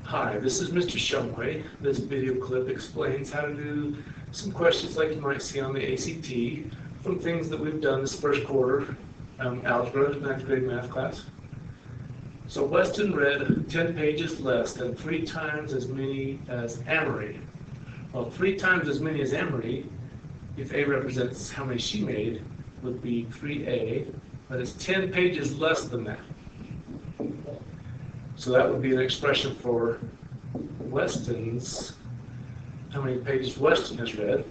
Hi, this is Mr. Shumway. This video clip explains how to do some questions like you might see on the ACT from things that we've done this first quarter, algebra, 9th grade math class. So Weston read 10 pages less than 3 times as many as Amory. Well, 3 times as many as Amory, if A represents how many she made, would be 3A, but it's 10 pages less than that. So that would be an expression for Weston's, how many pages Weston has read.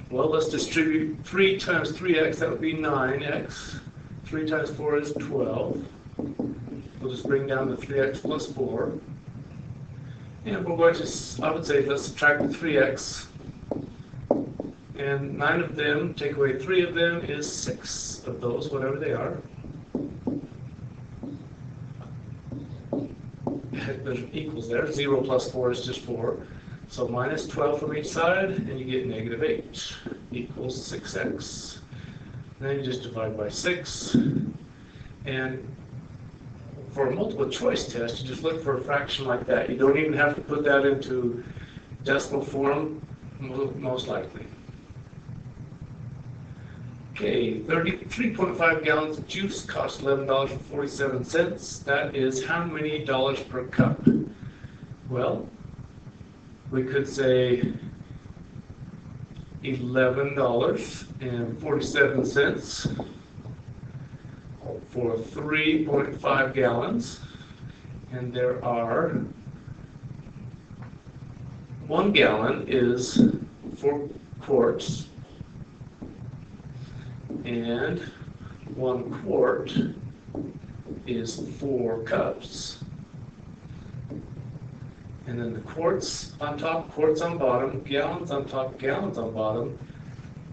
Well, let's distribute 3 times 3x, that would be 9x. 3 times 4 is 12. We'll just bring down the 3x plus 4. And we're going to, I would say, let's subtract the 3x. And 9 of them, take away 3 of them, is 6 of those, whatever they are. There's equals there. 0 plus 4 is just 4. So minus 12 from each side, and you get negative 8 equals 6x. And then you just divide by 6. And for a multiple choice test, you just look for a fraction like that. You don't even have to put that into decimal form, most likely. Okay, 33.5 gallons of juice costs $11.47. That is how many dollars per cup? Well, we could say $11.47 for 3.5 gallons. And there are 1 gallon is 4 quarts. And 1 quart is 4 cups. And then the quarts on top, quarts on bottom, gallons on top, gallons on bottom.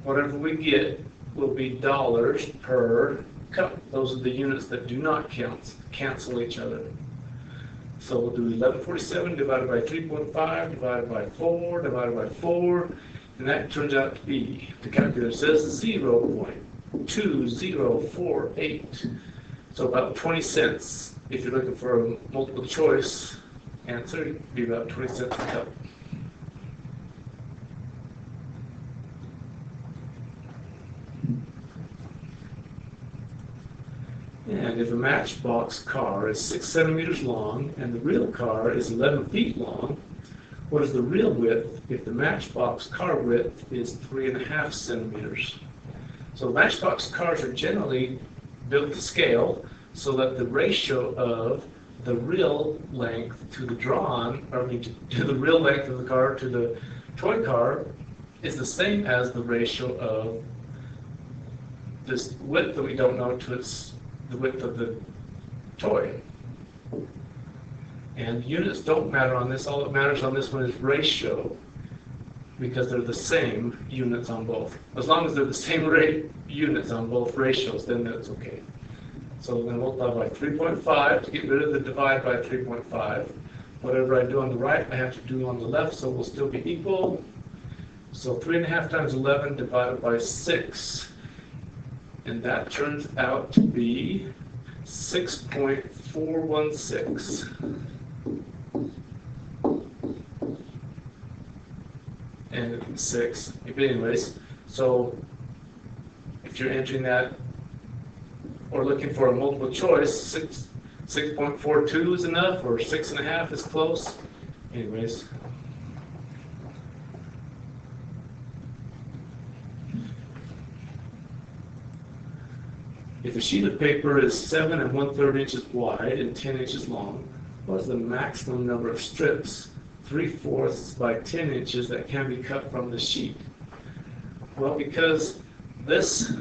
Whatever we get will be dollars per cup. Those are the units that do not cancel each other. So we'll do 1147 divided by 3.5 divided by 4 divided by 4. And that turns out to be, the calculator says 0.2048. So about 20 cents. If you're looking for a multiple choice answer, it would be about 20 cents a cup. And if a matchbox car is 6 centimeters long and the real car is 11 feet long, what is the real width if the matchbox car width is 3.5 centimeters? So matchbox cars are generally built to scale so that the ratio of the real length to the drawn, to the real length of the car to the toy car is the same as the ratio of this width that we don't know to the width of the toy. And units don't matter on this. All that matters on this one is ratio, because they're the same units on both. As long as they're the same units on both ratios, then that's okay. So then we'll multiply by 3.5 to get rid of the divide by 3.5. Whatever I do on the right, I have to do on the left, so we'll still be equal. So 3.5 times 11 divided by 6. And that turns out to be 6.416. And 6. But anyways, so if you're entering that or looking for a multiple choice, 6.42 is enough, or 6.5 is close. Anyways. If a sheet of paper is 7 1/3 inches wide and 10 inches long, what is the maximum number of strips 3/4 by 10 inches that can be cut from the sheet? Well, because this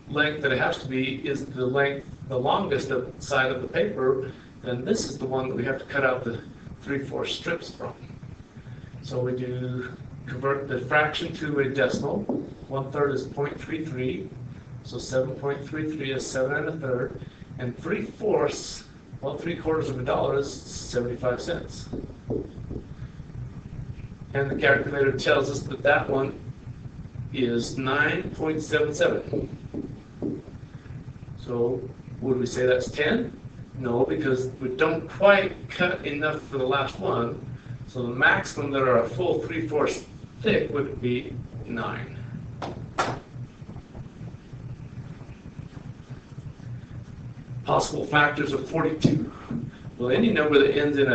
length that it has to be is the length, the longest side of the paper, then this is the one that we have to cut out the 3/4 strips from. So we do convert the fraction to a decimal. 1/3 is 0.33. So 7.33 is 7 1/3, and 3/4, well, 3/4 of a dollar is 75 cents. And the calculator tells us that that one is 9.77. So would we say that's 10? No, because we don't quite cut enough for the last one. So the maximum that are a full 3/4 thick would be 9. Possible factors of 42. Well, any number that ends in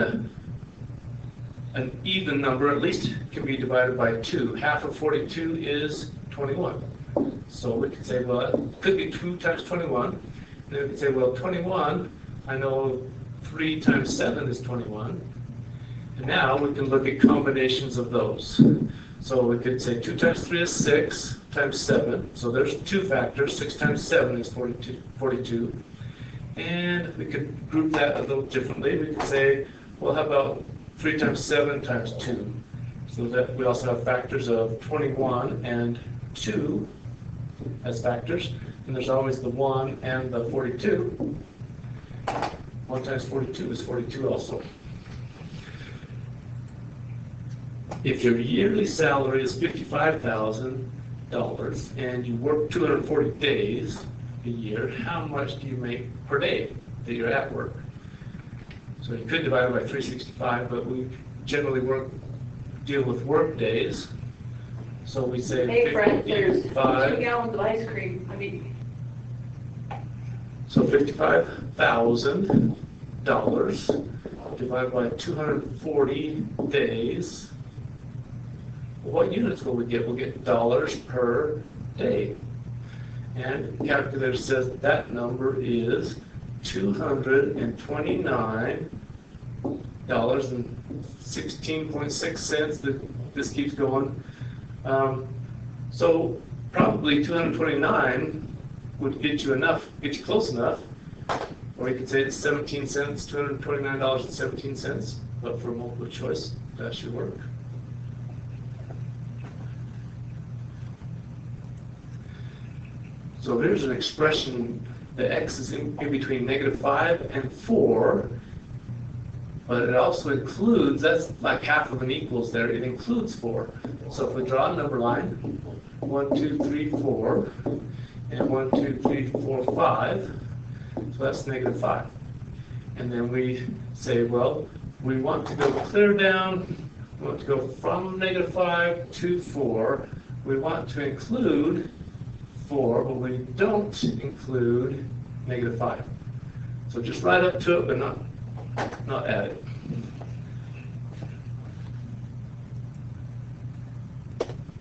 an even number at least can be divided by 2. Half of 42 is 21. So we could say, well, it could be 2 times 21. And then we could say, well, 21, I know 3 times 7 is 21. And now we can look at combinations of those. So we could say 2 times 3 is 6 times 7. So there's 2 factors. 6 times 7 is 42. And we could group that a little differently. We could say, well, how about 3 times 7 times 2? So that we also have factors of 21 and 2 as factors. And there's always the 1 and the 42. 1 times 42 is 42 also. If your yearly salary is $55,000 and you work 240 days a year, how much do you make per day that you're at work? So you could divide it by 365, but we generally deal with work days. So we say hey Fred, there's 2 55. gallons of ice cream. I mean, So $55,000 divided by 240 days. Well, what units will we get? We'll get dollars per day. And the calculator says that number is $229.16.6. This keeps going. So probably 229 would get you close enough. Or you could say it's 17 cents, $229.17. But for multiple choice, that should work. So here's an expression, the x is in between -5 and 4, but it also includes, that's like half of an equals there, it includes 4. So if we draw a number line, 1, 2, 3, 4, and 1, 2, 3, 4, 5, so that's -5. And then we say, well, we want to go clear down, we want to go from -5 to 4, we want to include 4, but we don't include -5. So just right up to it, but not add it.